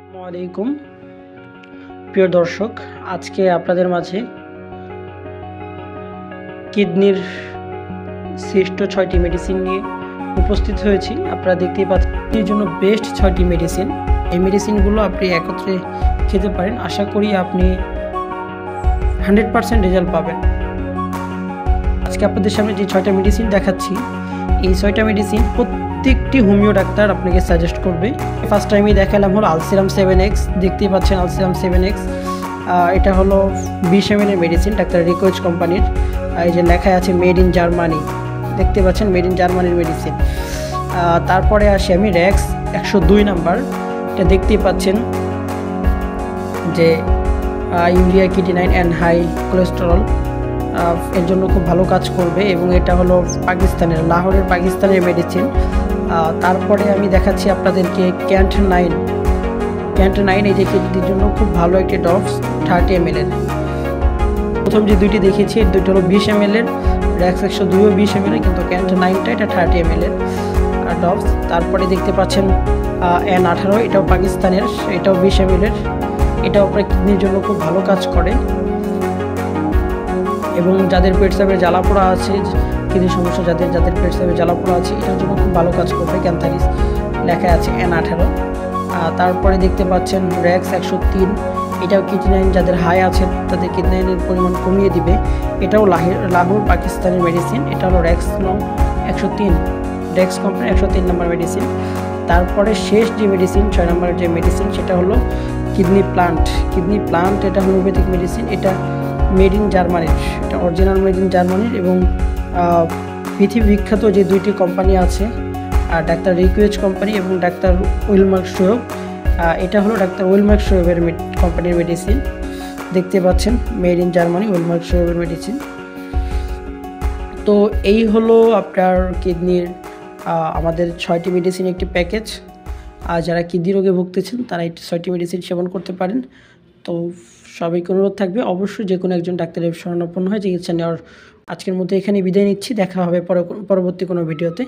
আসসালামু আলাইকুম প্রিয় দর্শক, আজকে আপনাদের মাঝে কিডনির শ্রেষ্ঠ 6টি মেডিসিন নিয়ে উপস্থিত হয়েছি। আপনারা দেখতেই পাচ্ছেন এর জন্য বেস্ট 6টি মেডিসিন। এই মেডিসিনগুলো আপনি একত্রে খেতে পারেন। আশা করি আপনি 100% রেজাল্ট পাবেন। আজকে আপনাদের সামনে যে 6টা মেডিসিন দেখাচ্ছি, এই 6টা মেডিসিন প্রত্যেকটি হোমিও ডাক্তার আপনাকে সাজেস্ট করবে। ফার্স্ট টাইমই দেখালাম হলো আলসিরাম 7X। দেখতেই পাচ্ছেন আলসিরাম 7X। এটা হলো 20 ml এর মেডিসিন, ডাক্তার রিকোয়েজ কোম্পানির। এই যে লেখা আছে মেড ইন জার্মানি, দেখতে পাচ্ছেন মেড ইন জার্মানির মেডিসিন। তারপরে আসি আমি র্যাক্স 102 নাম্বার। এটা দেখতেই পাচ্ছেন যে ইউরিয়া কিটিনাইন অ্যান্ড হাই কোলেস্টেরল এর জন্য খুব ভালো কাজ করবে, এবং এটা হলো পাকিস্তানের, লাহোরের পাকিস্তানের মেডিসিন। তারপরে আমি দেখাচ্ছি আপনাদেরকে ক্যান্ট 9। এই যে কিডনির জন্য খুব ভালো একটি ড্রপস 30 ml এর। প্রথম যে দুইটি দেখিয়েছি এই দুইটি হলো 20 ml এর, র্যাক্স 102ও 20 ml এর, কিন্তু ক্যান্ট 9টা এটা 30 ml এর ড্রপস। তারপরে দেখতে পাচ্ছেন N18, এটাও পাকিস্তানের, এটাও 20 ml এর। এটাও আপনার কিডনির জন্য খুব ভালো কাজ করে, এবং যাদের পেটসাপের জ্বালাপোড়া আছে, কিডনির সমস্যা যাদের পেটসাপের জ্বালাপোড়া আছে, এটার জন্য খুব ভালো কাজ করবে। ক্যান্থারিস লেখা আছে N18। তারপরে দেখতে পাচ্ছেন র্যাক্স 103। এটাও কিডনাইন যাদের হাই আছে তাদের কিডনাইনের পরিমাণ কমিয়ে দিবে। এটাও লাহোর পাকিস্তানের মেডিসিন। এটা হলো র্যাক্স 103, র্যাক্স কোম্পানি 103 নম্বর মেডিসিন। তারপরে শেষ যে মেডিসিন 6 নম্বরের যে মেডিসিন, সেটা হলো কিডনি প্লান্ট। এটা হোমিওপ্যাথিক মেডিসিন। এটা মেড ইন জার্মানির, এটা অরিজিনাল মেড ইন জার্মানির। এবং পৃথিবী বিখ্যাত যে দুইটি কোম্পানি আছে, ডাক্তার রিকুয়েজ কোম্পানি এবং ডাক্তার উইলমার্ক শোয়েব। এটা হলো ডাক্তার উইলমার্ক শোয়েবের কোম্পানির মেডিসিন। দেখতে পাচ্ছেন মেড ইন জার্মানি, উইলমার্ক শোয়েবের মেডিসিন। তো এই হলো আপনার কিডনির আমাদের 6টি মেডিসিন একটি প্যাকেজ। আর যারা কিডনি রোগে ভুগতেছেন তারা এই 6টি মেডিসিন সেবন করতে পারেন। তো সবাইকে অনুরোধ থাকবে অবশ্যই যে কোনো একজন ডাক্তারের শরণাপন্ন হয়ে চিকিৎসা নেওয়ার। আজকের মতো এখানে বিদায় নিচ্ছি। দেখা হবে পরবর্তী কোনো ভিডিওতে।